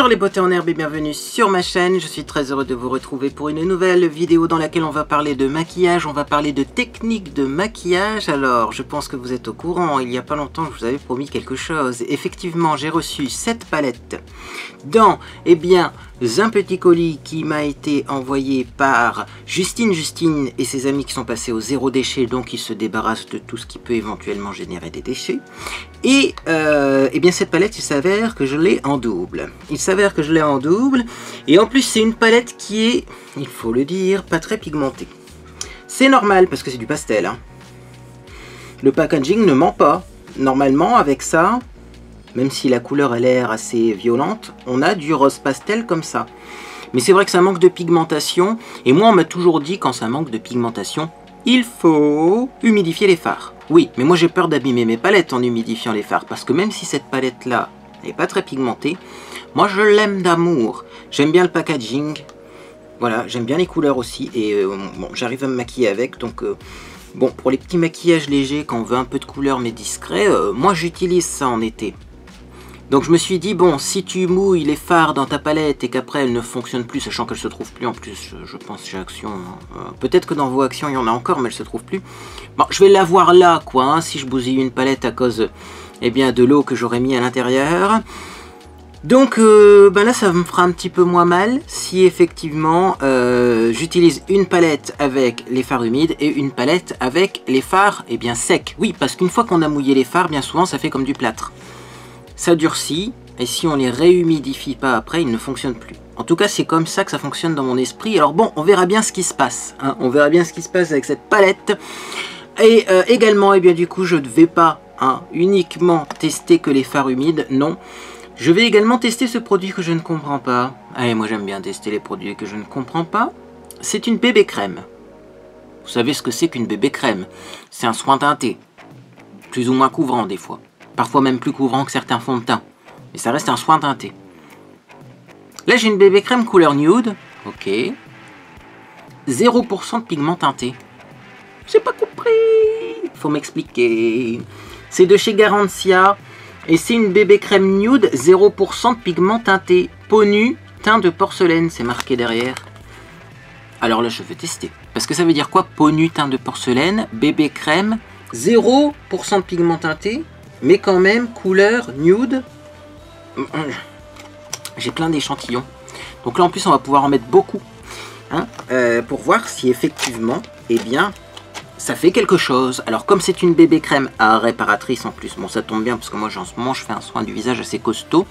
Bonjour les beautés en herbe et bienvenue sur ma chaîne. Je suis très heureux de vous retrouver pour une nouvelle vidéo dans laquelle on va parler de maquillage, on va parler de techniques de maquillage. Alors, je pense que vous êtes au courant, il y a pas longtemps je vous avais promis quelque chose. Effectivement, j'ai reçu cette palette dans, un petit colis qui m'a été envoyé par Justine et ses amis qui sont passés au zéro déchet, donc ils se débarrassent de tout ce qui peut éventuellement générer des déchets. Et cette palette, il s'avère que je l'ai en double. Et en plus c'est une palette qui est, il faut le dire, pas très pigmentée. C'est normal parce que c'est du pastel, hein. Le packaging ne ment pas. Normalement avec ça, même si la couleur a l'air assez violente, on a du rose pastel comme ça. Mais c'est vrai que ça manque de pigmentation. Et moi on m'a toujours dit quand ça manque de pigmentation, il faut humidifier les fards. Oui, mais moi j'ai peur d'abîmer mes palettes en humidifiant les fards. Parce que même si cette palette là n'est pas très pigmentée, moi je l'aime d'amour. J'aime bien le packaging. Voilà, j'aime bien les couleurs aussi. Et bon, j'arrive à me maquiller avec. Donc bon, pour les petits maquillages légers, quand on veut un peu de couleur mais discret, moi j'utilise ça en été. Donc je me suis dit, bon, si tu mouilles les fards dans ta palette et qu'après elle ne fonctionne plus, sachant qu'elle se trouve plus en plus, je pense chez Action, peut-être que dans vos actions il y en a encore, mais elle se trouve plus. Bon, je vais l'avoir là, quoi, hein, si je bousille une palette à cause, de l'eau que j'aurais mis à l'intérieur. Donc là ça me fera un petit peu moins mal si effectivement j'utilise une palette avec les fards humides et une palette avec les fards secs. Oui, parce qu'une fois qu'on a mouillé les fards, bien souvent ça fait comme du plâtre. Ça durcit, et si on les réhumidifie pas après, ils ne fonctionnent plus. En tout cas, c'est comme ça que ça fonctionne dans mon esprit. Alors bon, on verra bien ce qui se passe, hein. On verra bien ce qui se passe avec cette palette. Et également, du coup, je ne vais pas uniquement tester que les fards humides, non. Je vais également tester ce produit que je ne comprends pas. Allez, moi j'aime bien tester les produits que je ne comprends pas. C'est une bébé crème. Vous savez ce que c'est qu'une bébé crème? C'est un soin teinté. Plus ou moins couvrant des fois. Parfois même plus couvrant que certains fonds de teint. Mais ça reste un soin teinté. Là j'ai une bébé crème couleur nude. Ok. 0% de pigment teinté. J'ai pas compris. Faut m'expliquer. C'est de chez Garancia. Et c'est une bébé crème nude. 0% de pigment teinté. Peau nue. Teint de porcelaine. C'est marqué derrière. Alors là je vais tester. Parce que ça veut dire quoi? Peau nue, teint de porcelaine. Bébé crème. 0% de pigment teinté. Mais quand même, couleur nude. J'ai plein d'échantillons. Donc là, en plus, on va pouvoir en mettre beaucoup. Hein, pour voir si effectivement, ça fait quelque chose. Alors, comme c'est une bébé crème à réparatrice en plus, bon, ça tombe bien parce que moi, en ce moment, je fais un soin du visage assez costaud.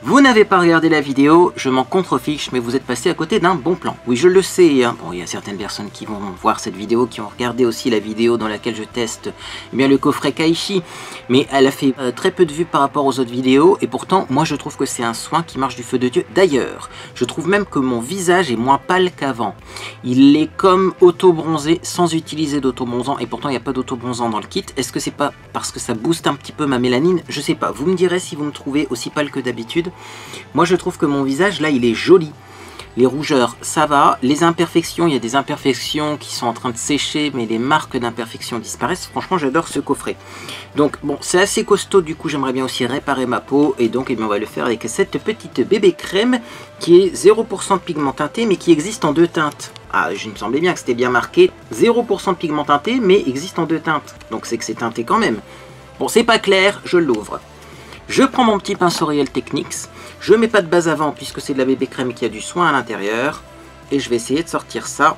Vous n'avez pas regardé la vidéo, je m'en contrefiche, mais vous êtes passé à côté d'un bon plan. Oui, je le sais, hein. Bon, il y a certaines personnes qui vont voir cette vidéo, qui ont regardé aussi la vidéo dans laquelle je teste le coffret Kaishi, mais elle a fait très peu de vues par rapport aux autres vidéos, et pourtant, moi je trouve que c'est un soin qui marche du feu de Dieu. D'ailleurs, je trouve même que mon visage est moins pâle qu'avant. Il est comme auto-bronzé, sans utiliser d'auto-bronzant, et pourtant il n'y a pas d'auto-bronzant dans le kit. Est-ce que c'est pas parce que ça booste un petit peu ma mélanine? Je sais pas, vous me direz si vous me trouvez aussi pâle que d'habitude. Moi je trouve que mon visage là il est joli. Les rougeurs ça va, les imperfections, il y a des imperfections qui sont en train de sécher mais les marques d'imperfection disparaissent. Franchement j'adore ce coffret. Donc bon, c'est assez costaud, du coup j'aimerais bien aussi réparer ma peau. Et donc on va le faire avec cette petite bébé crème qui est 0% de pigment teinté mais qui existe en deux teintes. Ah, je me semblais bien que c'était bien marqué 0% de pigment teinté mais existe en deux teintes. Donc c'est que c'est teinté quand même. Bon, c'est pas clair, je l'ouvre. Je prends mon petit pinceau Real Techniques, je mets pas de base avant puisque c'est de la bébé crème qui a du soin à l'intérieur. Et je vais essayer de sortir ça.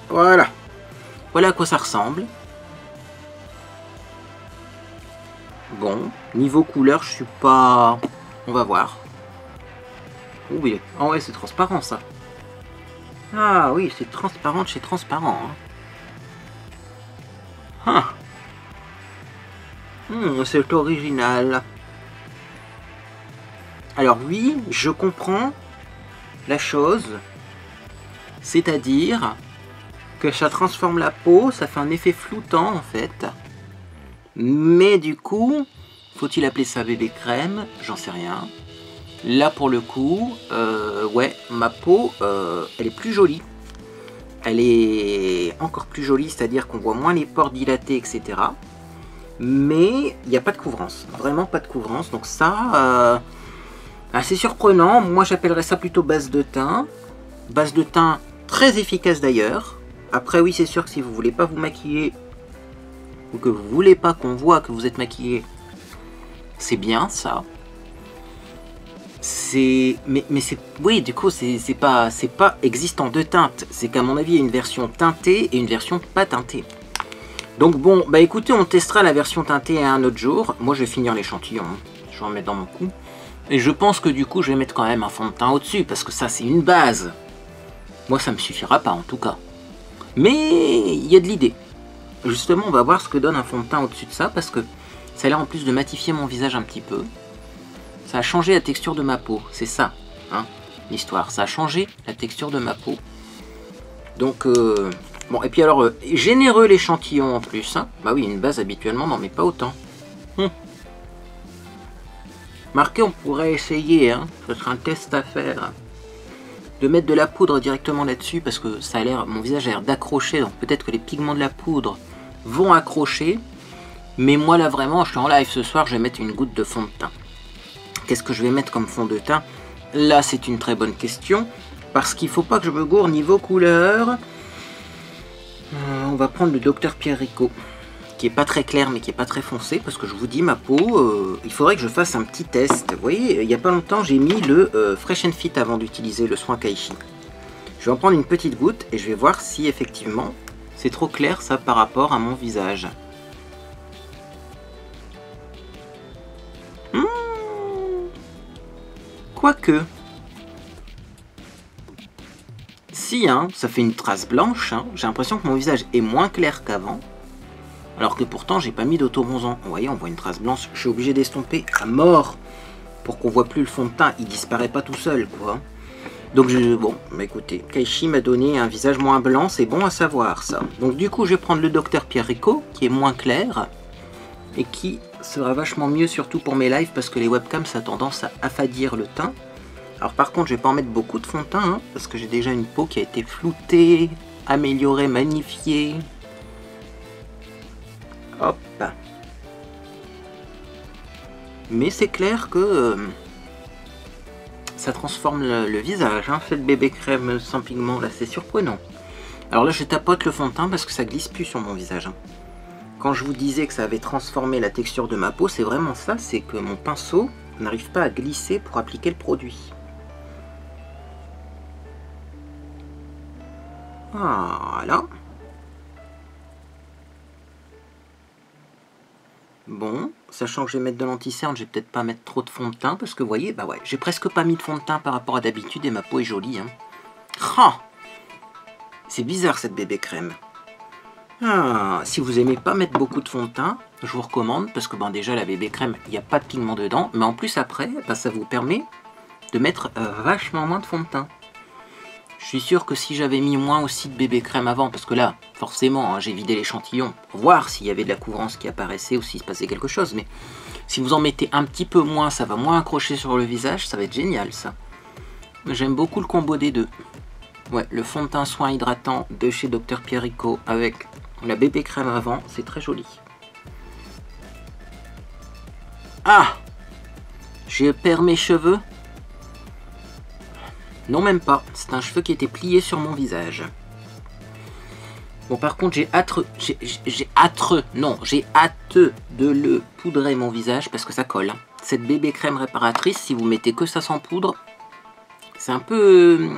Voilà. Voilà à quoi ça ressemble. Bon, niveau couleur, je suis pas... On va voir. Oui, oh ouais, c'est transparent ça. Ah oui, c'est transparent de chez transparent. Hein. C'est original. Alors oui, je comprends la chose, c'est-à-dire que ça transforme la peau, ça fait un effet floutant en fait. Mais du coup, faut-il appeler ça bébé crème? J'en sais rien. Là pour le coup, ouais, ma peau, elle est plus jolie. Elle est encore plus jolie, c'est-à-dire qu'on voit moins les pores dilatés, etc. Mais il n'y a pas de couvrance, vraiment pas de couvrance. Donc ça, Assez surprenant, moi j'appellerais ça plutôt base de teint. Base de teint très efficace d'ailleurs. Après oui, c'est sûr que si vous voulez pas vous maquiller, ou que vous voulez pas qu'on voit que vous êtes maquillé, c'est bien ça. Mais c'est, oui, du coup c'est pas existant de teintes. C'est qu'à mon avis il y a une version teintée et une version pas teintée. Donc bon, bah écoutez, on testera la version teintée un autre jour. Moi je vais finir l'échantillon, hein. Je vais en mettre dans mon cou. Et je pense que du coup je vais mettre quand même un fond de teint au-dessus, parce que ça c'est une base. Moi ça me suffira pas en tout cas. Mais il y a de l'idée. Justement on va voir ce que donne un fond de teint au-dessus de ça, parce que ça a l'air en plus de matifier mon visage un petit peu. Ça a changé la texture de ma peau, c'est ça, hein, l'histoire. Ça a changé la texture de ma peau. Donc, bon, et puis alors, généreux l'échantillon en plus, hein. Bah oui, une base habituellement n'en met pas autant. Marqué, on pourrait essayer, hein, ce serait un test à faire, de mettre de la poudre directement là-dessus, parce que ça a l'air, mon visage a l'air d'accrocher, donc peut-être que les pigments de la poudre vont accrocher. Mais moi là vraiment, je suis en live ce soir, je vais mettre une goutte de fond de teint. Qu'est-ce que je vais mettre comme fond de teint? Là, c'est une très bonne question, parce qu'il ne faut pas que je me gourre niveau couleur. On va prendre le Dr Pierrico, qui est pas très clair, mais qui est pas très foncé, parce que je vous dis, ma peau, il faudrait que je fasse un petit test. Vous voyez, il n'y a pas longtemps, j'ai mis le Fresh and Fit avant d'utiliser le soin Kaichi. Je vais en prendre une petite goutte, et je vais voir si, effectivement, c'est trop clair, ça, par rapport à mon visage. Quoique, si, hein, ça fait une trace blanche, hein, j'ai l'impression que mon visage est moins clair qu'avant, alors que pourtant j'ai pas mis d'autobronzant. Vous voyez, on voit une trace blanche, je suis obligé d'estomper à mort pour qu'on voit plus le fond de teint, il disparaît pas tout seul, quoi. Donc bon, bah écoutez, Kaichi m'a donné un visage moins blanc, c'est bon à savoir ça. Donc du coup je vais prendre le Dr Pierrico, qui est moins clair, et qui sera vachement mieux surtout pour mes lives, parce que les webcams ça a tendance à affadir le teint. Alors par contre je vais pas en mettre beaucoup de fond de teint, hein, parce que j'ai déjà une peau qui a été floutée, améliorée, magnifiée. Hop. Mais c'est clair que ça transforme le visage, hein, cette bébé crème sans pigment là, c'est surprenant. Alors là je tapote le fond de teint parce que ça glisse plus sur mon visage, hein. Quand je vous disais que ça avait transformé la texture de ma peau, c'est vraiment ça, c'est que mon pinceau n'arrive pas à glisser pour appliquer le produit. Voilà. Bon, sachant que je vais mettre de l'anti-cerne, je vais peut-être pas mettre trop de fond de teint, parce que vous voyez, bah ouais, j'ai presque pas mis de fond de teint par rapport à d'habitude et ma peau est jolie, hein. Oh, c'est bizarre cette bébé crème. Ah, si vous aimez pas mettre beaucoup de fond de teint, je vous recommande, parce que ben, déjà la bébé crème, il n'y a pas de pigment dedans, mais en plus après, ben, ça vous permet de mettre vachement moins de fond de teint. Je suis sûr que si j'avais mis moins aussi de bébé crème avant, parce que là, forcément, hein, j'ai vidé l'échantillon pour voir s'il y avait de la couvrance qui apparaissait ou s'il se passait quelque chose, mais si vous en mettez un petit peu moins, ça va moins accrocher sur le visage, ça va être génial ça. J'aime beaucoup le combo des deux. Ouais, le fond de teint soin hydratant de chez Dr Pierrico avec la bébé crème avant, c'est très joli. Ah! Je perds mes cheveux? Non, même pas. C'est un cheveu qui était plié sur mon visage. Bon, par contre, j'ai hâte de le poudrer mon visage parce que ça colle. Cette bébé crème réparatrice, si vous mettez que ça sans poudre, c'est un peu...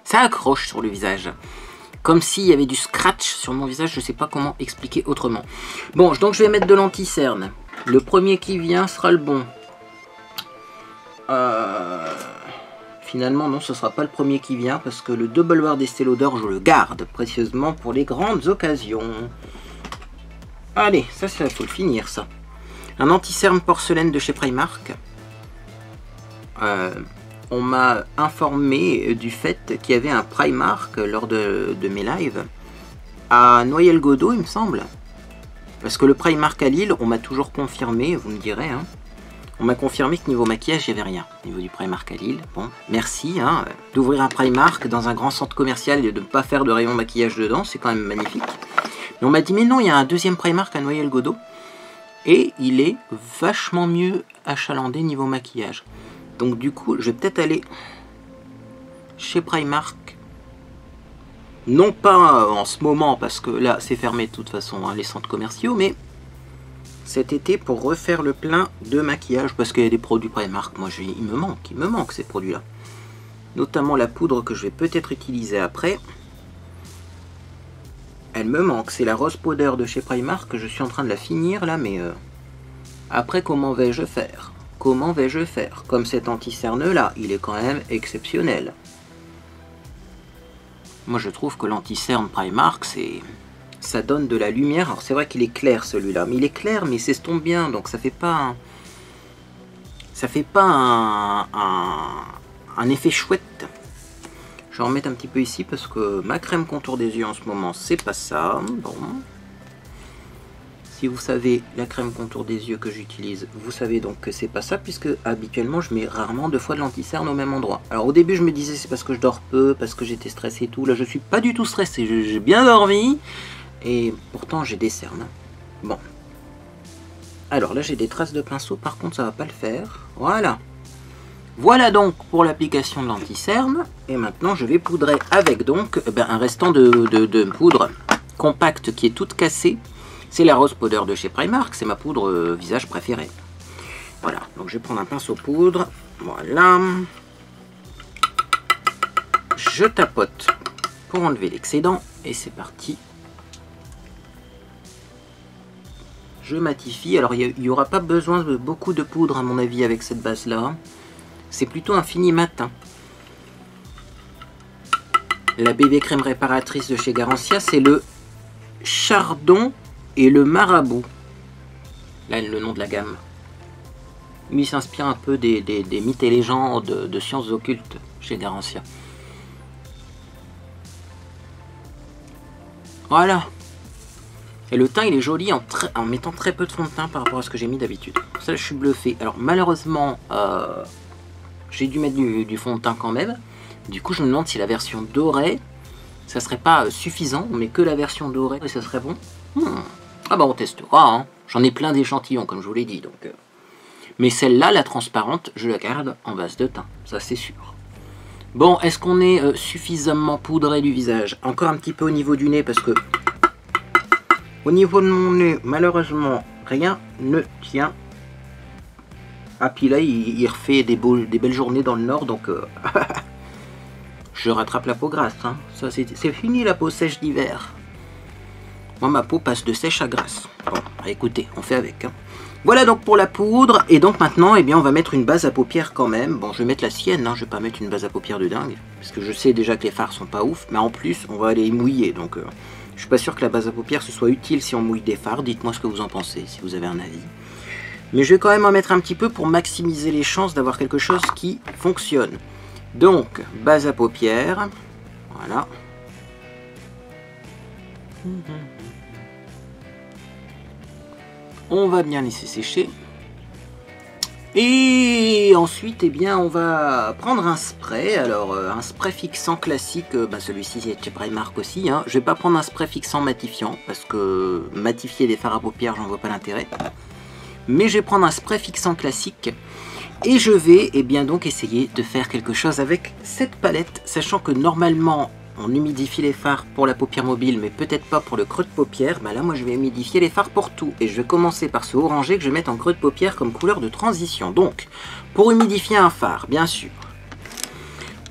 ça accroche sur le visage. Comme s'il y avait du scratch sur mon visage, je ne sais pas comment expliquer autrement. Bon, donc je vais mettre de l'anti-cerne. Le premier qui vient sera le bon. Finalement, non, ce ne sera pas le premier qui vient, parce que le Double Wear d'Estée Lauder, je le garde précieusement pour les grandes occasions. Allez, ça, il faut le finir, ça. Un anti-cerne porcelaine de chez Primark. On m'a informé du fait qu'il y avait un Primark lors de mes lives à Noyelles-Godault, il me semble. Parce que le Primark à Lille, on m'a toujours confirmé, vous me direz, hein, on m'a confirmé que niveau maquillage, il n'y avait rien. Au niveau du Primark à Lille, bon, merci hein, d'ouvrir un Primark dans un grand centre commercial et de ne pas faire de rayon maquillage dedans, c'est quand même magnifique. Mais on m'a dit, mais non, il y a un deuxième Primark à Noyelles-Godault et il est vachement mieux achalandé niveau maquillage. Donc du coup, je vais peut-être aller chez Primark. Non pas en ce moment, parce que là, c'est fermé de toute façon, hein, les centres commerciaux, mais cet été pour refaire le plein de maquillage, parce qu'il y a des produits Primark. Moi, il me manque ces produits-là. Notamment la poudre que je vais peut-être utiliser après. Elle me manque, c'est la Rose Powder de chez Primark, que je suis en train de la finir là, mais après, comment vais-je faire? Comment vais-je faire? Comme cet anti-cerne là, il est quand même exceptionnel. Moi je trouve que l'anti-cerne Primark, ça donne de la lumière. Alors c'est vrai qu'il est clair celui-là, mais il est clair mais il s'estompe bien, donc ça fait pas un effet chouette. Je vais en remettre un petit peu ici parce que ma crème contour des yeux en ce moment, c'est pas ça. Bon. Si vous savez la crème contour des yeux que j'utilise, vous savez donc que c'est pas ça, puisque habituellement je mets rarement 2 fois de l'anti-cerne au même endroit. Alors au début je me disais c'est parce que je dors peu, parce que j'étais stressé et tout. Là je suis pas du tout stressé, j'ai bien dormi, et pourtant j'ai des cernes. Bon. Alors là j'ai des traces de pinceau, par contre ça va pas le faire. Voilà. Voilà donc pour l'application de l'anti-cerne, et maintenant je vais poudrer avec donc un restant de poudre compacte qui est toute cassée. C'est la Rose Powder de chez Primark, c'est ma poudre visage préférée. Voilà, donc je vais prendre un pinceau poudre, voilà. Je tapote pour enlever l'excédent, et c'est parti. Je matifie, alors il n'y aura pas besoin de beaucoup de poudre à mon avis avec cette base-là. C'est plutôt un fini matin. La bébé crème réparatrice de chez Garancia, c'est le Chardon et le Marabout. Là, le nom de la gamme. Lui, il s'inspire un peu des mythes et légendes de sciences occultes chez Garancia. Voilà. Et le teint, il est joli en mettant très peu de fond de teint par rapport à ce que j'ai mis d'habitude. Ça, je suis bluffé. Alors, malheureusement, j'ai dû mettre du fond de teint quand même. Du coup, je me demande si la version dorée, ça serait pas suffisant, mais que la version dorée, ça serait bon. Ah bah on testera, hein. J'en ai plein d'échantillons comme je vous l'ai dit. Donc, mais celle-là, la transparente, je la garde en base de teint, ça c'est sûr. Bon, est-ce qu'on est suffisamment poudré du visage? Encore un petit peu au niveau du nez parce que au niveau de mon nez, malheureusement, rien ne tient. Ah puis là, il refait des belles journées dans le nord, donc je rattrape la peau grasse. Hein. Ça c'est fini la peau sèche d'hiver. Moi, ma peau passe de sèche à grasse. Bon, écoutez, on fait avec. Hein. Voilà donc pour la poudre. Et donc maintenant, eh bien, on va mettre une base à paupières quand même. Bon, je vais mettre la sienne. Hein. Je vais pas mettre une base à paupières de dingue. Parce que je sais déjà que les fards sont pas ouf. Mais en plus, on va aller y mouiller. Donc, je suis pas sûr que la base à paupières ce soit utile si on mouille des fards. Dites-moi ce que vous en pensez, si vous avez un avis. Mais je vais quand même en mettre un petit peu pour maximiser les chances d'avoir quelque chose qui fonctionne. Donc, base à paupières. Voilà. On va bien laisser sécher. Et ensuite, eh bien, on va prendre un spray. Alors, un spray fixant classique, celui-ci c'est chez Primark aussi. Hein. Je vais pas prendre un spray fixant matifiant, parce que matifier des fards à paupières, j'en vois pas l'intérêt. Mais je vais prendre un spray fixant classique. Et je vais, eh bien, donc essayer de faire quelque chose avec cette palette, sachant que normalement, on humidifie les fards pour la paupière mobile, mais peut-être pas pour le creux de paupière. Bah là, moi, je vais humidifier les fards pour tout. Et je vais commencer par ce orangé que je vais mettre en creux de paupière comme couleur de transition. Donc, pour humidifier un fard, bien sûr,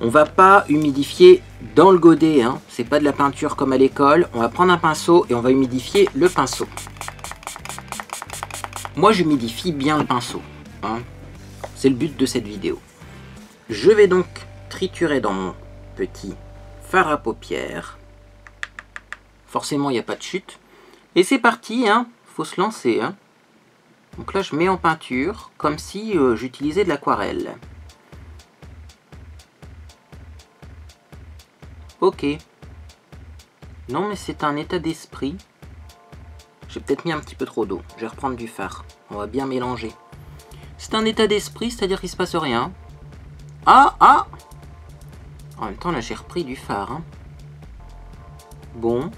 on va pas humidifier dans le godet. Hein. C'est pas de la peinture comme à l'école. On va prendre un pinceau et on va humidifier le pinceau. Moi, j'humidifie bien le pinceau. Hein. C'est le but de cette vidéo. Je vais donc triturer dans mon petit fard à paupières. Forcément, il n'y a pas de chute. Et c'est parti, hein. Faut se lancer. Hein. Donc là, je mets en peinture comme si j'utilisais de l'aquarelle. Ok. Non, mais c'est un état d'esprit. J'ai peut-être mis un petit peu trop d'eau. Je vais reprendre du fard. On va bien mélanger. C'est un état d'esprit, c'est-à-dire qu'il ne se passe rien. Ah, ah! En même temps, là, j'ai repris du fard. Hein. Bon.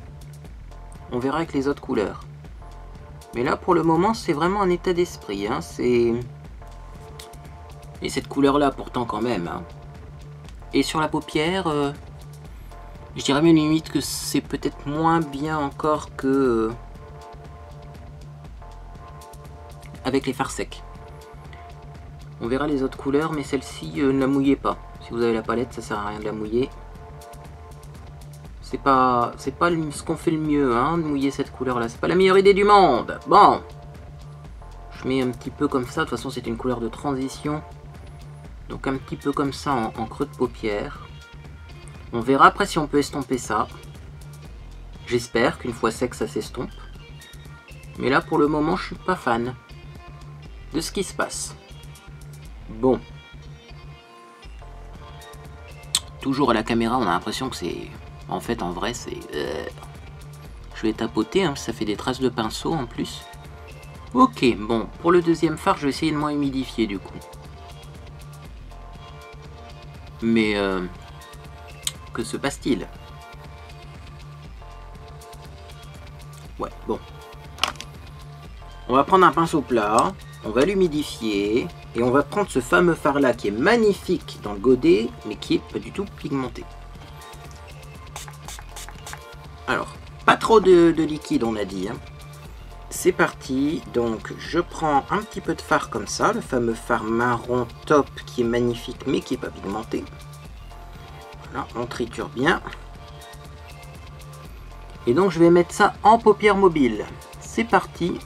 On verra avec les autres couleurs. Mais là, pour le moment, c'est vraiment un état d'esprit. Hein. Et cette couleur-là, pourtant, quand même. Hein. Et sur la paupière, je dirais même limite que c'est peut-être moins bien encore que avec les fards secs. On verra les autres couleurs, mais celle-ci, ne la mouillez pas. Si vous avez la palette, ça sert à rien de la mouiller. C'est pas ce qu'on fait le mieux, hein, de mouiller cette couleur-là. C'est pas la meilleure idée du monde. Bon. Je mets un petit peu comme ça. De toute façon, c'est une couleur de transition. Donc un petit peu comme ça en creux de paupière. On verra après si on peut estomper ça. J'espère qu'une fois sec, ça s'estompe. Mais là, pour le moment, je suis pas fan de ce qui se passe. Bon. Toujours à la caméra, on a l'impression que c'est... En fait, en vrai, c'est... Je vais tapoter, hein, ça fait des traces de pinceau en plus. Ok, bon. Pour le deuxième fard, je vais essayer de moins humidifier du coup. Mais... que se passe-t-il? Ouais, bon. On va prendre un pinceau plat, on va l'humidifier, et on va prendre ce fameux fard là qui est magnifique dans le godet, mais qui est pas du tout pigmenté. Alors, pas trop de liquide on a dit. Hein. C'est parti, donc je prends un petit peu de fard comme ça, le fameux fard marron top qui est magnifique mais qui n'est pas pigmenté. Voilà, on triture bien. Et donc je vais mettre ça en paupière mobile. C'est parti.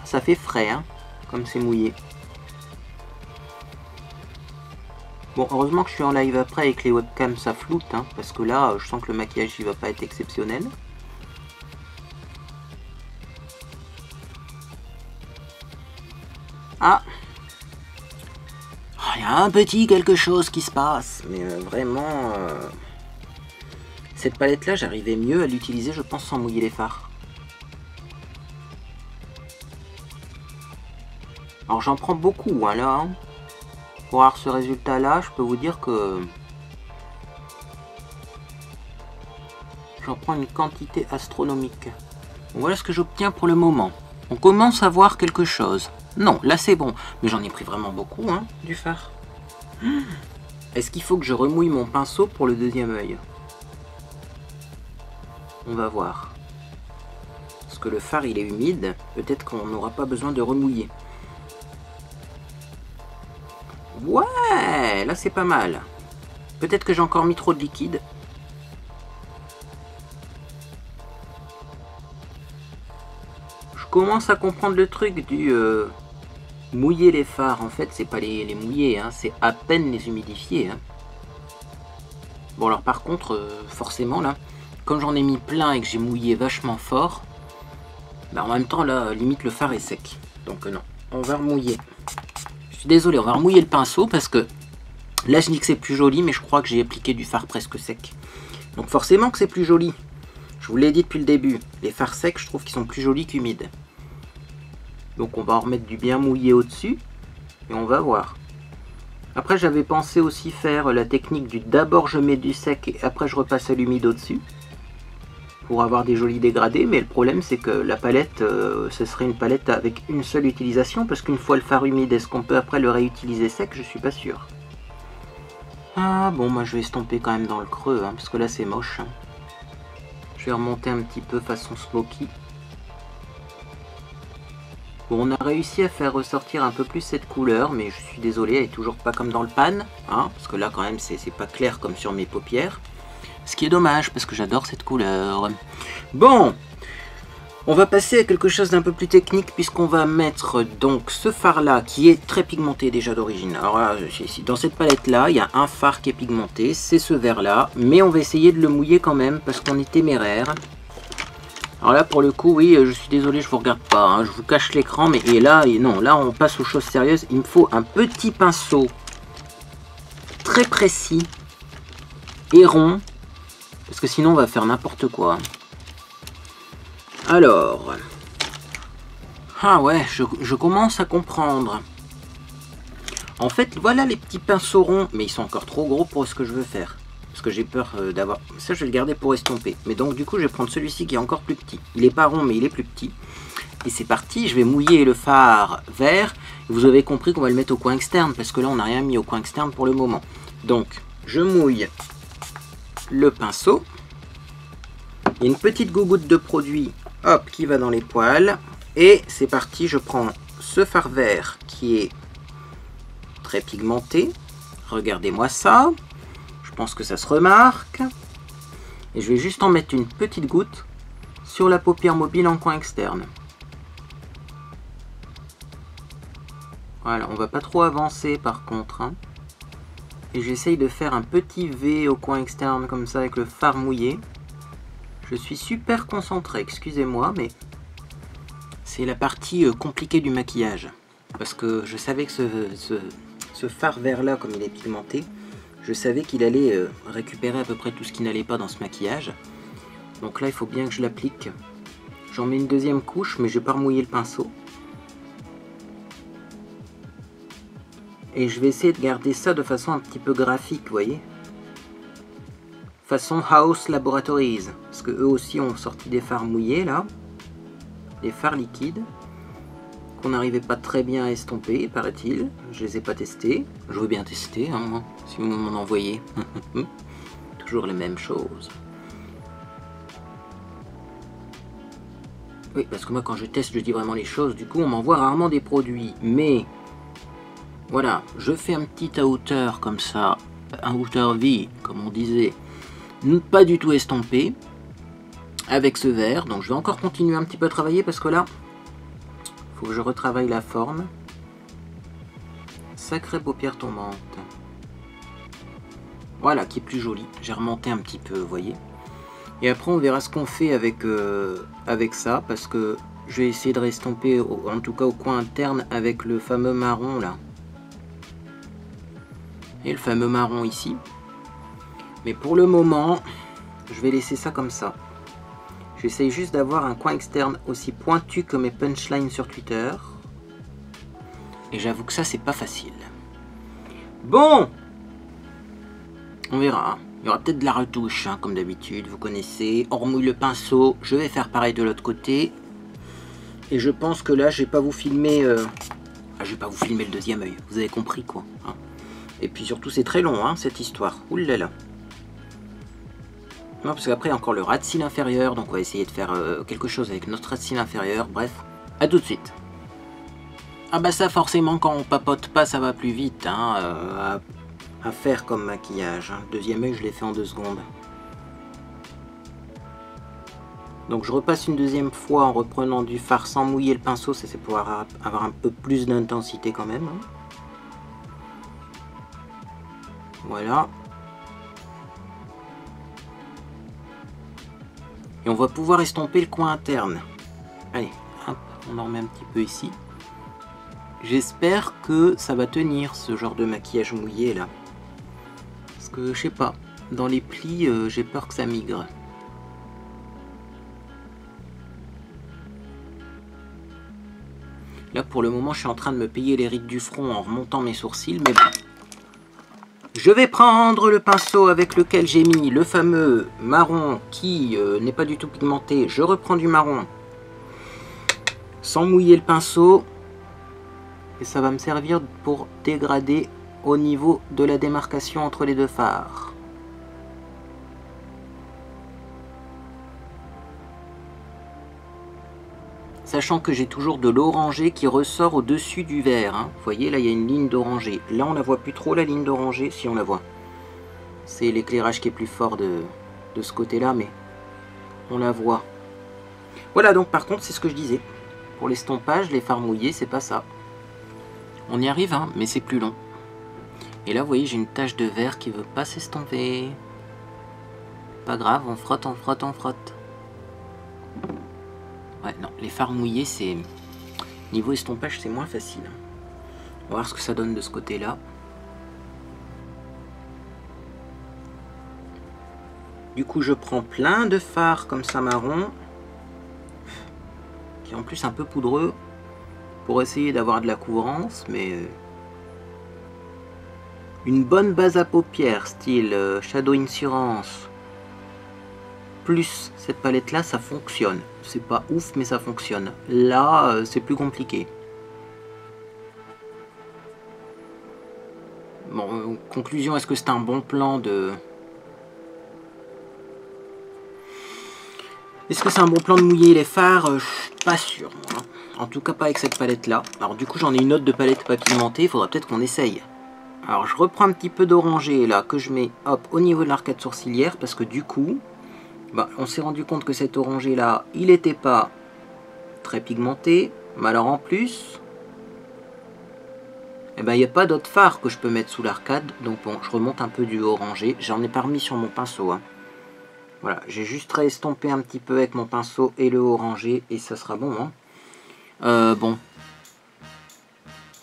Ça fait frais, hein, comme c'est mouillé. Bon, heureusement que je suis en live après avec les webcams, ça floute, hein, parce que là, je sens que le maquillage, il va pas être exceptionnel. Ah, il y a un petit quelque chose qui se passe, mais vraiment, cette palette-là, j'arrivais mieux à l'utiliser, je pense, sans mouiller les fards. Alors j'en prends beaucoup, hein, là. Hein. Pour avoir ce résultat-là, je peux vous dire que j'en prends une quantité astronomique. Bon, voilà ce que j'obtiens pour le moment. On commence à voir quelque chose. Non, là c'est bon. Mais j'en ai pris vraiment beaucoup, hein, du fard. Est-ce qu'il faut que je remouille mon pinceau pour le deuxième œil? On va voir. Parce que le fard, il est humide. Peut-être qu'on n'aura pas besoin de remouiller. Ouais, là c'est pas mal. Peut-être que j'ai encore mis trop de liquide. Je commence à comprendre le truc du mouiller les fards. En fait, c'est pas les mouiller, hein, c'est à peine les humidifier. Hein. Bon alors par contre, forcément là, comme j'en ai mis plein et que j'ai mouillé vachement fort, bah, en même temps là, limite le fard est sec. Donc non, on va remouiller. Désolé, on va remouiller le pinceau parce que là je dis que c'est plus joli, mais je crois que j'ai appliqué du fard presque sec. Donc forcément que c'est plus joli. Je vous l'ai dit depuis le début, les fards secs je trouve qu'ils sont plus jolis qu'humides. Donc on va en remettre du bien mouillé au-dessus et on va voir. Après j'avais pensé aussi faire la technique du d'abord je mets du sec et après je repasse à l'humide au-dessus. Pour avoir des jolis dégradés, mais le problème c'est que la palette, ce serait une palette avec une seule utilisation, parce qu'une fois le fard humide, est-ce qu'on peut après le réutiliser sec? Je suis pas sûr. Ah bon, moi je vais estomper quand même dans le creux, hein, parce que là c'est moche. Hein. Je vais remonter un petit peu façon smoky. Bon, on a réussi à faire ressortir un peu plus cette couleur, mais je suis désolé, elle est toujours pas comme dans le pan, hein, parce que là quand même c'est pas clair comme sur mes paupières. Ce qui est dommage, parce que j'adore cette couleur. Bon, on va passer à quelque chose d'un peu plus technique, puisqu'on va mettre donc ce fard-là, qui est très pigmenté déjà d'origine. Alors là, dans cette palette-là, il y a un fard qui est pigmenté, c'est ce vert-là, mais on va essayer de le mouiller quand même, parce qu'on est téméraire. Alors là, pour le coup, oui, je suis désolé, je vous regarde pas, hein, je vous cache l'écran, mais et là, non, là, on passe aux choses sérieuses. Il me faut un petit pinceau très précis et rond, parce que sinon on va faire n'importe quoi. Alors. Ah ouais, je commence à comprendre. En fait, voilà les petits pinceaux ronds, mais ils sont encore trop gros pour ce que je veux faire. Parce que j'ai peur d'avoir... Ça, je vais le garder pour estomper. Mais donc, du coup, je vais prendre celui-ci qui est encore plus petit. Il n'est pas rond, mais il est plus petit. Et c'est parti, je vais mouiller le fard vert. Vous avez compris qu'on va le mettre au coin externe, parce que là, on n'a rien mis au coin externe pour le moment. Donc, je mouille le pinceau. Il y a une petite gougoute de produit, hop, qui va dans les poils. Et c'est parti, je prends ce fard vert qui est très pigmenté. Regardez-moi ça. Je pense que ça se remarque. Et je vais juste en mettre une petite goutte sur la paupière mobile en coin externe. Voilà, on va pas trop avancer par contre. Hein. Et j'essaye de faire un petit V au coin externe comme ça avec le fard mouillé. Je suis super concentré, excusez-moi, mais c'est la partie compliquée du maquillage. Parce que je savais que ce fard vert là, comme il est pigmenté, je savais qu'il allait récupérer à peu près tout ce qui n'allait pas dans ce maquillage. Donc là, il faut bien que je l'applique. J'en mets une deuxième couche, mais je vais pas remouiller le pinceau. Et je vais essayer de garder ça de façon un petit peu graphique, vous voyez. Façon House Laboratories. Parce que eux aussi ont sorti des fards mouillés, là. Des fards liquides. Qu'on n'arrivait pas très bien à estomper, paraît-il. Je les ai pas testés. Je veux bien tester, hein, moi, si vous m'en envoyez. Toujours les mêmes choses. Oui, parce que moi, quand je teste, je dis vraiment les choses. Du coup, on m'envoie rarement des produits. Mais... voilà, je fais un petit outer comme ça, un outer V, comme on disait, pas du tout estompé, avec ce vert. Donc je vais encore continuer un petit peu à travailler parce que là, il faut que je retravaille la forme. Sacrée paupière tombante. Voilà, qui est plus jolie. J'ai remonté un petit peu, vous voyez. Et après, on verra ce qu'on fait avec, avec ça, parce que je vais essayer de restomper, en tout cas au coin interne, avec le fameux marron là. Et le fameux marron ici. Mais pour le moment, je vais laisser ça comme ça. J'essaye juste d'avoir un coin externe aussi pointu que mes punchlines sur Twitter. Et j'avoue que ça, c'est pas facile. Bon, on verra. Il y aura peut-être de la retouche, hein, comme d'habitude, vous connaissez. On remouille le pinceau, je vais faire pareil de l'autre côté. Et je pense que là, je vais pas vous filmer... je vais pas vous filmer le deuxième œil, vous avez compris quoi. Hein. Et puis surtout c'est très long hein, cette histoire. Ouh là là. Non, parce qu'après encore le ras de cils inférieur, donc on va essayer de faire quelque chose avec notre ras de cils inférieur. Bref, à tout de suite. Ah bah ça forcément quand on papote pas ça va plus vite hein, à faire comme maquillage. Hein. Deuxième œil je l'ai fait en 2 secondes. Donc je repasse une deuxième fois en reprenant du fard sans mouiller le pinceau, ça c'est pour avoir un peu plus d'intensité quand même. Hein. Voilà. Et on va pouvoir estomper le coin interne. Allez, hop, on en remet un petit peu ici. J'espère que ça va tenir ce genre de maquillage mouillé là. Parce que je sais pas, dans les plis j'ai peur que ça migre. Là pour le moment je suis en train de me payer les rides du front en remontant mes sourcils, mais bon. Je vais prendre le pinceau avec lequel j'ai mis le fameux marron qui n'est pas du tout pigmenté. Je reprends du marron sans mouiller le pinceau. Et ça va me servir pour dégrader au niveau de la démarcation entre les deux fards. Sachant que j'ai toujours de l'orangé qui ressort au-dessus du vert. Hein. Vous voyez, là, il y a une ligne d'orangé. Là, on la voit plus trop, la ligne d'orangé. Si, on la voit. C'est l'éclairage qui est plus fort de ce côté-là, mais on la voit. Voilà, donc par contre, c'est ce que je disais. Pour l'estompage, les fards mouillés, c'est pas ça. On y arrive, hein, mais c'est plus long. Et là, vous voyez, j'ai une tache de vert qui veut pas s'estomper. Pas grave, on frotte, on frotte, on frotte. Ouais, non, les fards mouillés, c'est... Niveau estompage, c'est moins facile. On va voir ce que ça donne de ce côté-là. Du coup, je prends plein de fards comme ça marron. Qui est en plus un peu poudreux. Pour essayer d'avoir de la couvrance, mais... Une bonne base à paupières, style Shadow Insurance. plus cette palette là, ça fonctionne. C'est pas ouf, mais ça fonctionne. Là, c'est plus compliqué. Bon, conclusion, est-ce que c'est un bon plan de... Est-ce que c'est un bon plan de mouiller les phares? Je suis pas sûr, moi. En tout cas pas avec cette palette là. Alors du coup j'en ai une autre de palette pas pigmentée, il faudra peut-être qu'on essaye. Alors je reprends un petit peu d'orangé là, que je mets hop au niveau de l'arcade sourcilière, parce que du coup, bah, on s'est rendu compte que cet orangé là, il n'était pas très pigmenté. Mais alors en plus, eh ben, il n'y a pas d'autre phare que je peux mettre sous l'arcade. Donc bon, je remonte un peu du orangé. J'en ai pas remis sur mon pinceau. Hein. Voilà, j'ai juste réestompé un petit peu avec mon pinceau et le orangé et ça sera bon. Hein. Bon,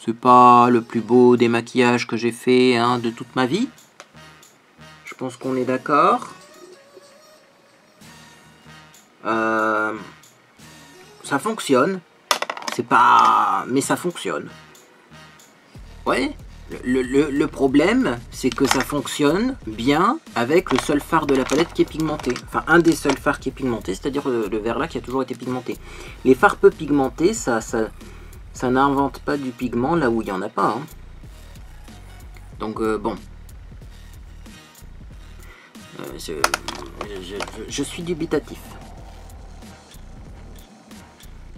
c'est pas le plus beau démaquillage que j'ai fait hein, de toute ma vie. Je pense qu'on est d'accord. Ça fonctionne. C'est pas... Mais ça fonctionne. Ouais. Le problème, c'est que ça fonctionne bien avec le seul phare de la palette qui est pigmenté. Enfin, un des seuls phares qui est pigmenté, c'est-à-dire le vert là qui a toujours été pigmenté. Les phares peu pigmentés, ça n'invente pas du pigment là où il n'y en a pas. Hein. Donc, bon. Je suis dubitatif.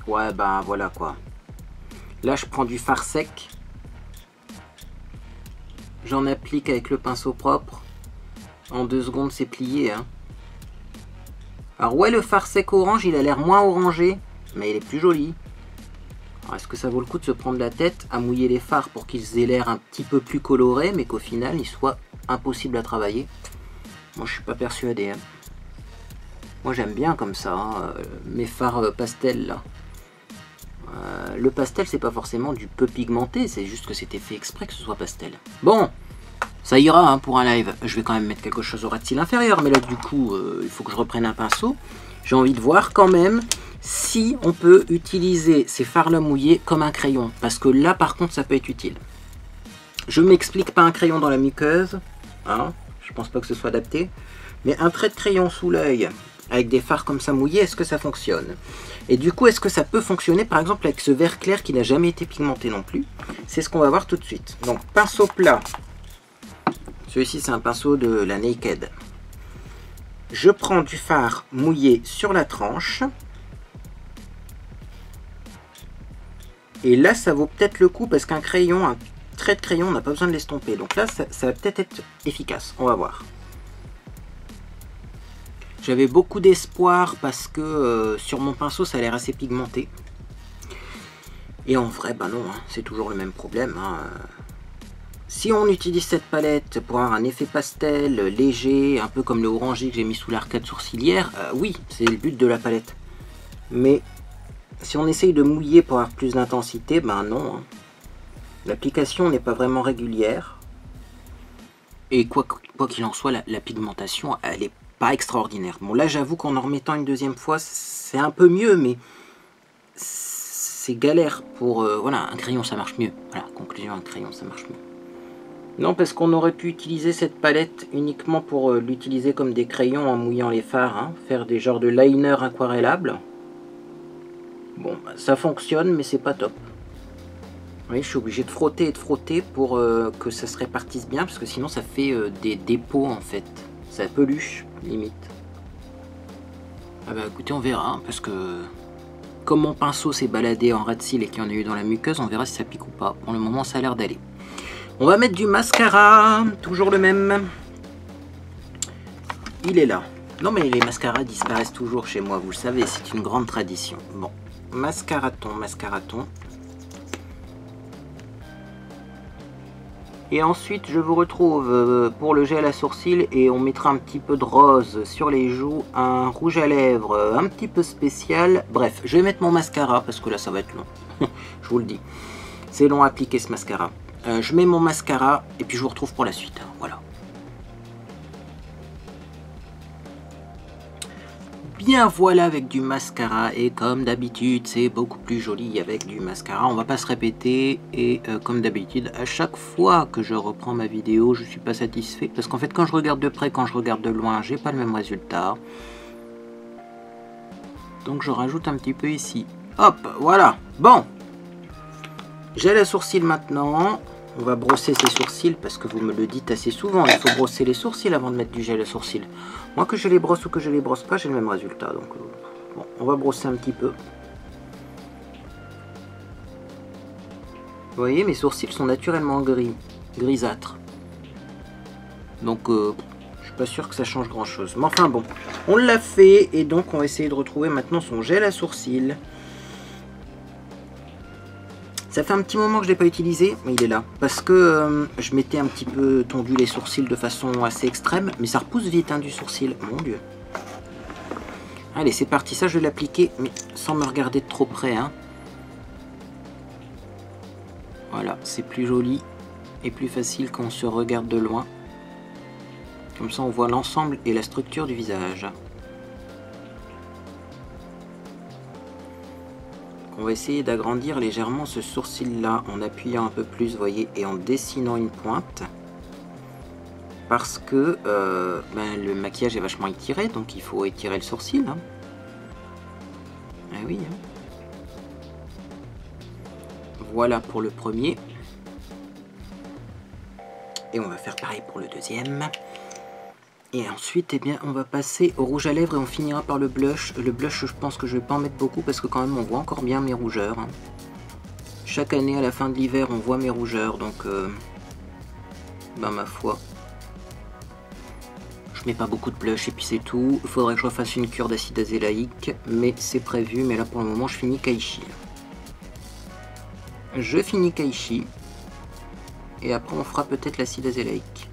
Ouais, ben voilà quoi. Là, je prends du fard sec. J'en applique avec le pinceau propre. En 2 secondes, c'est plié. Hein. Alors ouais, le fard sec orange, il a l'air moins orangé, mais il est plus joli. Est-ce que ça vaut le coup de se prendre la tête à mouiller les fards pour qu'ils aient l'air un petit peu plus colorés, mais qu'au final, ils soient impossibles à travailler? Moi, je suis pas persuadé. Hein. Moi, j'aime bien comme ça, hein, mes fards pastel, là. Le pastel, c'est pas forcément du peu pigmenté, c'est juste que c'était fait exprès que ce soit pastel. Bon, ça ira hein, pour un live. Je vais quand même mettre quelque chose au ras de cils inférieur, mais là, du coup, il faut que je reprenne un pinceau. J'ai envie de voir quand même si on peut utiliser ces fards-là mouillés comme un crayon. Parce que là, par contre, ça peut être utile. Je m'explique pas un crayon dans la muqueuse. Hein, je pense pas que ce soit adapté. Mais un trait de crayon sous l'œil avec des fards comme ça mouillés, est-ce que ça fonctionne? Et du coup, est-ce que ça peut fonctionner par exemple avec ce vert clair qui n'a jamais été pigmenté non plus? C'est ce qu'on va voir tout de suite. Donc, pinceau plat. Celui-ci, c'est un pinceau de la Naked. Je prends du fard mouillé sur la tranche. Et là, ça vaut peut-être le coup parce qu'un crayon, un trait de crayon, on n'a pas besoin de l'estomper. Donc là, ça va peut-être être efficace. On va voir. J'avais beaucoup d'espoir parce que sur mon pinceau, ça a l'air assez pigmenté. Et en vrai, bah non, hein, c'est toujours le même problème. Hein. Si on utilise cette palette pour avoir un effet pastel léger, un peu comme le orangé que j'ai mis sous l'arcade sourcilière, oui, c'est le but de la palette. Mais si on essaye de mouiller pour avoir plus d'intensité, ben non. Hein. L'application n'est pas vraiment régulière. Et quoi qu'il en soit, la pigmentation, elle est pas extraordinaire. Bon, là, j'avoue qu'en remettant une deuxième fois, c'est un peu mieux, mais c'est galère pour... voilà, un crayon, ça marche mieux. Voilà, conclusion, un crayon, ça marche mieux. Non, parce qu'on aurait pu utiliser cette palette uniquement pour l'utiliser comme des crayons en mouillant les fards, hein, faire des genres de liner aquarellables. Bon, ça fonctionne, mais c'est pas top. Oui, je suis obligé de frotter et de frotter pour que ça se répartisse bien, parce que sinon ça fait des dépôts en fait. Ça peluche, limite. Ah bah écoutez, on verra, hein, parce que comme mon pinceau s'est baladé en ras de cils et qu'il y en a eu dans la muqueuse, on verra si ça pique ou pas. Pour le moment, ça a l'air d'aller. On va mettre du mascara, toujours le même. Il est là. Non mais les mascaras disparaissent toujours chez moi, vous le savez, c'est une grande tradition. Bon, mascaraton, mascaraton. Et ensuite, je vous retrouve pour le gel à sourcils et on mettra un petit peu de rose sur les joues, un rouge à lèvres un petit peu spécial. Bref, je vais mettre mon mascara parce que là, ça va être long. Je vous le dis. C'est long à appliquer ce mascara. Je mets mon mascara et puis je vous retrouve pour la suite. Voilà. Bien voilà avec du mascara et comme d'habitude c'est beaucoup plus joli avec du mascara, on va pas se répéter et comme d'habitude à chaque fois que je reprends ma vidéo je suis pas satisfait parce qu'en fait quand je regarde de près, quand je regarde de loin j'ai pas le même résultat. Donc je rajoute un petit peu ici. Hop, voilà. Bon. Gel à sourcils maintenant. On va brosser ses sourcils parce que vous me le dites assez souvent. Il faut brosser les sourcils avant de mettre du gel à sourcils. Moi, que je les brosse ou que je les brosse pas, j'ai le même résultat. Donc, bon, on va brosser un petit peu. Vous voyez, mes sourcils sont naturellement gris, grisâtres. Donc, je suis pas sûr que ça change grand chose. Mais enfin bon, on l'a fait et donc on va essayer de retrouver maintenant son gel à sourcils. Ça fait un petit moment que je ne l'ai pas utilisé, mais il est là. Parce que je m'étais un petit peu tondu les sourcils de façon assez extrême, mais ça repousse vite hein, du sourcil. Mon Dieu. Allez, c'est parti. Ça, je vais l'appliquer, mais sans me regarder de trop près. Hein. Voilà, c'est plus joli et plus facile quand on se regarde de loin. Comme ça, on voit l'ensemble et la structure du visage. On va essayer d'agrandir légèrement ce sourcil là en appuyant un peu plus, vous voyez, et en dessinant une pointe. Parce que le maquillage est vachement étiré, donc il faut étirer le sourcil. Hein. Ah oui. Hein. Voilà pour le premier. Et on va faire pareil pour le deuxième. Et ensuite, eh bien, on va passer au rouge à lèvres et on finira par le blush. Le blush, je pense que je vais pas en mettre beaucoup parce que quand même, on voit encore bien mes rougeurs. Hein. Chaque année, à la fin de l'hiver, on voit mes rougeurs. Donc, ben, ma foi, je mets pas beaucoup de blush et puis c'est tout. Il faudrait que je refasse une cure d'acide azélaïque, mais c'est prévu. Mais là, pour le moment, je finis Kaishi. Je finis Kaishi. Et après, on fera peut-être l'acide azélaïque.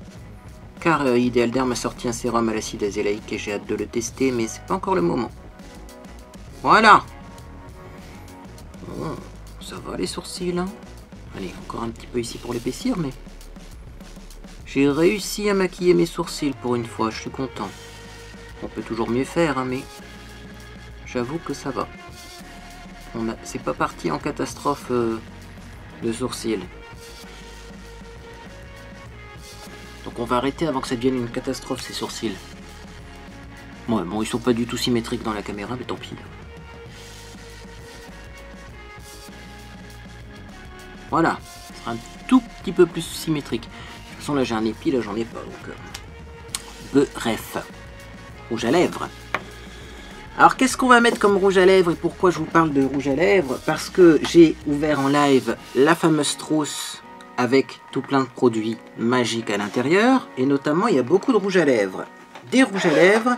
Car Ideal Derm m'a sorti un sérum à l'acide azélaïque et j'ai hâte de le tester, mais c'est pas encore le moment. Voilà. Bon, ça va les sourcils. Hein. Allez, encore un petit peu ici pour l'épaissir, mais j'ai réussi à maquiller mes sourcils pour une fois, je suis content. On peut toujours mieux faire, hein, mais j'avoue que ça va. C'est pas parti en catastrophe de sourcils. Donc on va arrêter avant que ça devienne une catastrophe ces sourcils. Ouais, bon, ils sont pas du tout symétriques dans la caméra, mais tant pis. Voilà, ça sera un tout petit peu plus symétrique. De toute façon, là j'ai un épi, là j'en ai pas. Donc, bref, rouge à lèvres. Alors qu'est-ce qu'on va mettre comme rouge à lèvres et pourquoi je vous parle de rouge à lèvres? Parce que j'ai ouvert en live la fameuse trousse avec tout plein de produits magiques à l'intérieur, et notamment il y a beaucoup de rouge à lèvres. Des rouges à lèvres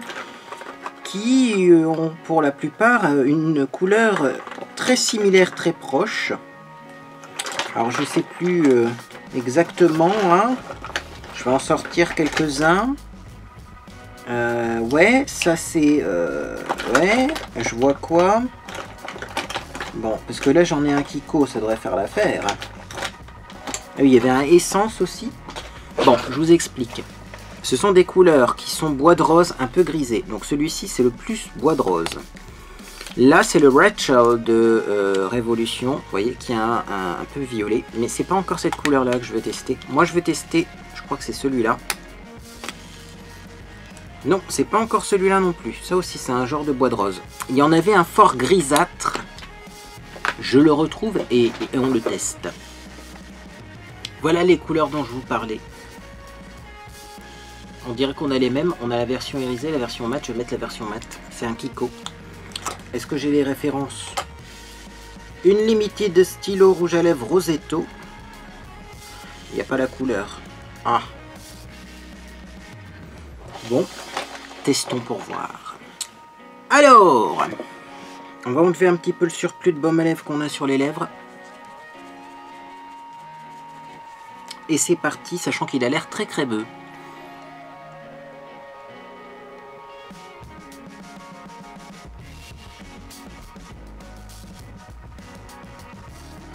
qui ont pour la plupart une couleur très similaire, très proche. Alors je sais plus exactement, hein. Je vais en sortir quelques-uns. Ouais, ça c'est... ouais, je vois quoi. Bon, parce que là j'en ai un Kiko, ça devrait faire l'affaire. Ah oui, il y avait un essence aussi. Bon, je vous explique. Ce sont des couleurs qui sont bois de rose un peu grisé. Donc celui-ci, c'est le plus bois de rose. Là, c'est le Red Shell de Révolution, vous voyez, qui a un peu violet. Mais c'est pas encore cette couleur-là que je vais tester. Moi, je vais tester, je crois que c'est celui-là. Non, c'est pas encore celui-là non plus. Ça aussi, c'est un genre de bois de rose. Il y en avait un fort grisâtre. Je le retrouve et on le teste. Voilà les couleurs dont je vous parlais. On dirait qu'on a les mêmes. On a la version irisée, la version mat. Je vais mettre la version mat. C'est un Kiko. Est-ce que j'ai les références? Une limited de stylo rouge à lèvres Rosetto. Il n'y a pas la couleur. Ah. Bon. Testons pour voir. Alors, on va enlever un petit peu le surplus de baume à lèvres qu'on a sur les lèvres. Et c'est parti, sachant qu'il a l'air très crémeux.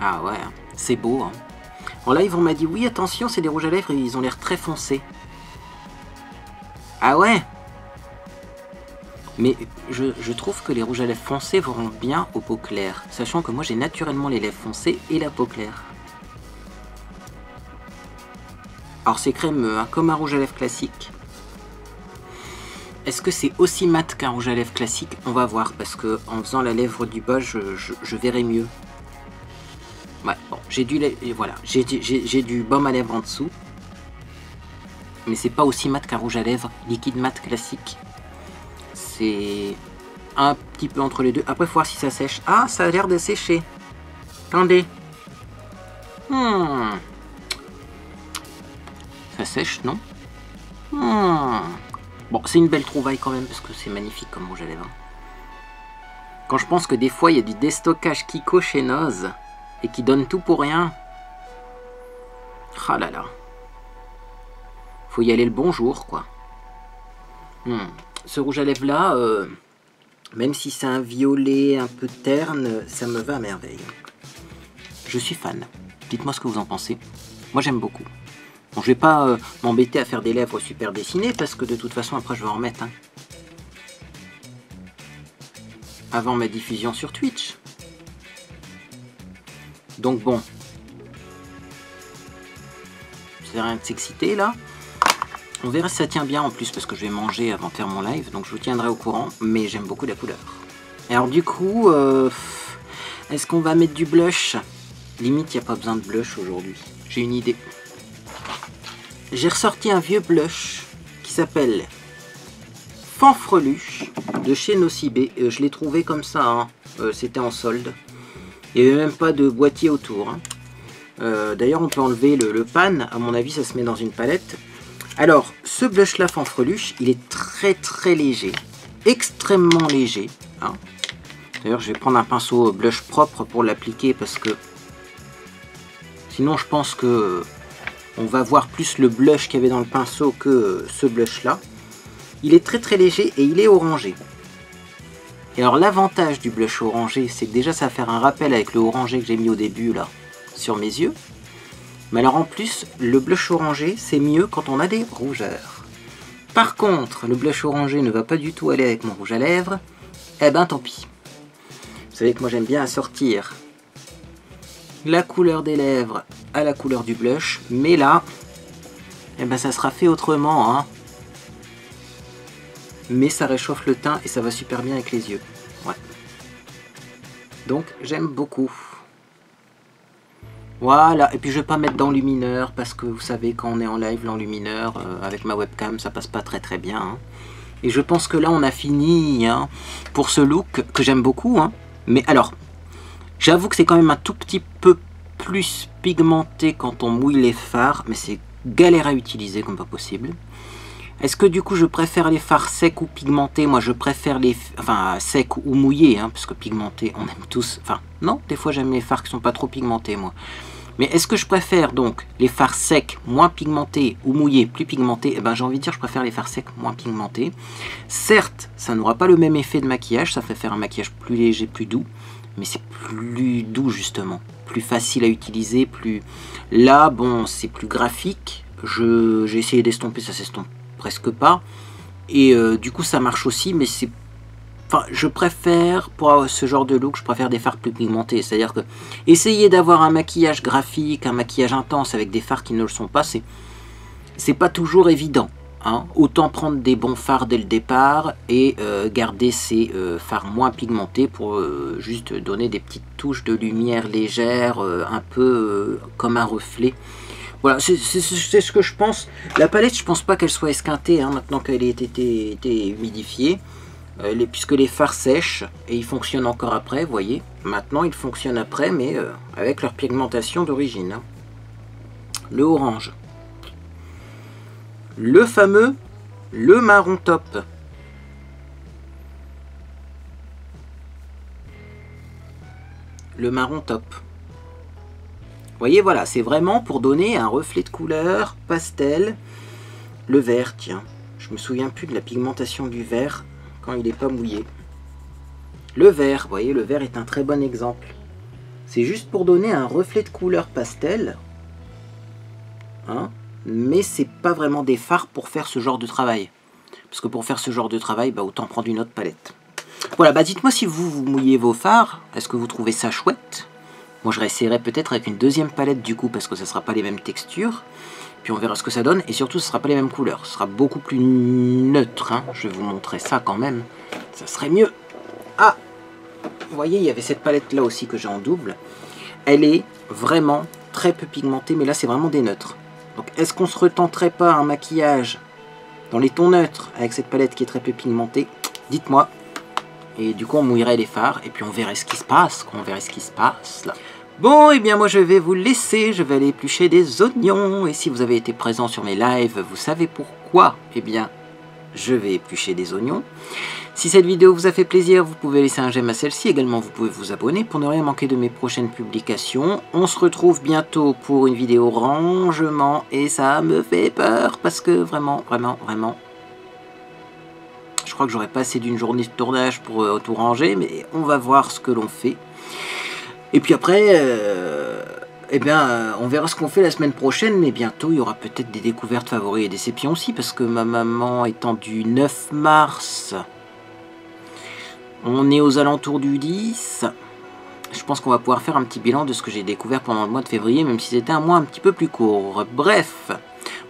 Ah ouais, c'est beau. Hein. En live, on m'a dit, oui, attention, c'est des rouges à lèvres, ils ont l'air très foncés. Ah ouais. Mais je trouve que les rouges à lèvres foncés vont bien aux peaux claires. Sachant que moi, j'ai naturellement les lèvres foncées et la peau claire. Alors c'est crémeux, hein, comme un rouge à lèvres classique. Est-ce que c'est aussi mat qu'un rouge à lèvres classique? On va voir, parce que en faisant la lèvre du bas, je verrai mieux. Ouais, bon, j'ai du baume à lèvres en dessous. Mais c'est pas aussi mat qu'un rouge à lèvres liquide mat classique. C'est un petit peu entre les deux. Après, il faut voir si ça sèche. Ah, ça a l'air de sécher. Attendez. Ça sèche, non? Bon, c'est une belle trouvaille quand même, parce que c'est magnifique comme rouge à lèvres. Quand je pense que des fois, il y a du déstockage Kiko chez Noz, et qui donne tout pour rien. Ah là là. Faut y aller le bonjour, quoi. Ce rouge à lèvres là, même si c'est un violet un peu terne, ça me va à merveille. Je suis fan. Dites-moi ce que vous en pensez. Moi j'aime beaucoup. Bon, je vais pas m'embêter à faire des lèvres super dessinées, parce que de toute façon après je vais en remettre. Hein. Avant ma diffusion sur Twitch. Donc bon. C'est rien de s'exciter là. On verra si ça tient bien en plus, parce que je vais manger avant de faire mon live, donc je vous tiendrai au courant, mais j'aime beaucoup la couleur. Alors du coup, est-ce qu'on va mettre du blush? Limite, il n'y a pas besoin de blush aujourd'hui. J'ai une idée. J'ai ressorti un vieux blush qui s'appelle Fanfreluche de chez Nocibé. Je l'ai trouvé comme ça, hein. C'était en solde. Il n'y avait même pas de boîtier autour. Hein. D'ailleurs, on peut enlever le pan. À mon avis, ça se met dans une palette. Alors, ce blush-là, Fanfreluche, il est très très léger. Extrêmement léger. Hein. D'ailleurs, je vais prendre un pinceau blush propre pour l'appliquer parce que sinon, je pense que on va voir plus le blush qu'il y avait dans le pinceau que ce blush-là. Il est très très léger et il est orangé. Et alors, l'avantage du blush orangé, c'est que déjà, ça va faire un rappel avec le orangé que j'ai mis au début, là, sur mes yeux. Mais alors, en plus, le blush orangé, c'est mieux quand on a des rougeurs. Par contre, le blush orangé ne va pas du tout aller avec mon rouge à lèvres. Eh ben, tant pis. Vous savez que moi, j'aime bien assortir la couleur des lèvres à la couleur du blush, mais là, eh ben ça sera fait autrement, hein. Mais ça réchauffe le teint et ça va super bien avec les yeux. Ouais. Donc j'aime beaucoup. Voilà, et puis je vais pas mettre d'enlumineur parce que vous savez quand on est en live, l'enlumineur avec ma webcam ça passe pas très très bien. Hein. Et je pense que là on a fini hein, pour ce look que j'aime beaucoup. Hein. Mais alors, j'avoue que c'est quand même un tout petit peu plus pigmenté quand on mouille les fards, mais c'est galère à utiliser comme pas possible. Est-ce que du coup je préfère les fards secs ou pigmentés? Moi je préfère les... Enfin secs ou mouillés, hein, parce que pigmentés on aime tous... Enfin non, des fois j'aime les fards qui sont pas trop pigmentés moi. Mais est-ce que je préfère donc les fards secs moins pigmentés ou mouillés plus pigmentés? Eh ben j'ai envie de dire je préfère les fards secs moins pigmentés. Certes, ça n'aura pas le même effet de maquillage, ça fait faire un maquillage plus léger, plus doux. Mais c'est plus doux justement, plus facile à utiliser, plus... Là, bon, c'est plus graphique. J'ai essayé d'estomper, ça s'estompe presque pas. Et du coup, ça marche aussi, mais c'est... Enfin, je préfère, pour ce genre de look, je préfère des fards plus pigmentés. C'est-à-dire que essayer d'avoir un maquillage graphique, un maquillage intense avec des fards qui ne le sont pas, c'est pas toujours évident. Hein. Autant prendre des bons fards dès le départ et garder ces fards moins pigmentés pour juste donner des petites touches de lumière légère, un peu comme un reflet. Voilà, c'est ce que je pense. La palette, je pense pas qu'elle soit esquintée hein, maintenant qu'elle a été humidifiée. Puisque les fards sèchent et ils fonctionnent encore après, vous voyez. Maintenant, ils fonctionnent après, mais avec leur pigmentation d'origine. Hein. Le orange. Le fameux, le marron top. Le marron top. Vous voyez, voilà, c'est vraiment pour donner un reflet de couleur pastel. Le vert, tiens. Je me souviens plus de la pigmentation du vert quand il n'est pas mouillé. Le vert, vous voyez, le vert est un très bon exemple. C'est juste pour donner un reflet de couleur pastel. Hein? Mais c'est pas vraiment des fards pour faire ce genre de travail. Parce que pour faire ce genre de travail, bah, autant prendre une autre palette. Voilà, bah dites-moi si vous mouillez vos fards. Est-ce que vous trouvez ça chouette? Moi je réessayerai peut-être avec une deuxième palette du coup, parce que ça sera pas les mêmes textures. Puis on verra ce que ça donne, et surtout ce sera pas les mêmes couleurs. Ce sera beaucoup plus neutre, hein. Je vais vous montrer ça quand même. Ça serait mieux. Ah, vous voyez, il y avait cette palette là aussi que j'ai en double. Elle est vraiment très peu pigmentée, mais là c'est vraiment des neutres. Donc est-ce qu'on se retenterait pas un maquillage dans les tons neutres avec cette palette qui est très peu pigmentée? Dites-moi. Et du coup on mouillerait les fards et puis on verrait ce qui se passe. On verrait ce qui se passe là. Bon, et bien moi je vais vous laisser. Je vais aller éplucher des oignons. Et si vous avez été présent sur mes lives, vous savez pourquoi. Eh bien, je vais éplucher des oignons. Si cette vidéo vous a fait plaisir, vous pouvez laisser un j'aime à celle-ci. Également, vous pouvez vous abonner pour ne rien manquer de mes prochaines publications. On se retrouve bientôt pour une vidéo rangement. Et ça me fait peur parce que vraiment, je crois que j'aurais pas assez d'une journée de tournage pour tout ranger. Mais on va voir ce que l'on fait. Et puis après, on verra ce qu'on fait la semaine prochaine. Mais bientôt, il y aura peut-être des découvertes favoris et déceptions aussi. Parce que ma maman étant du 9 mars... On est aux alentours du 10. Je pense qu'on va pouvoir faire un petit bilan de ce que j'ai découvert pendant le mois de février, même si c'était un mois un petit peu plus court. Bref.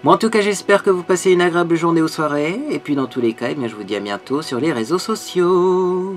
Moi en tout cas j'espère que vous passez une agréable journée ou soirée. Et puis dans tous les cas, eh bien, je vous dis à bientôt sur les réseaux sociaux.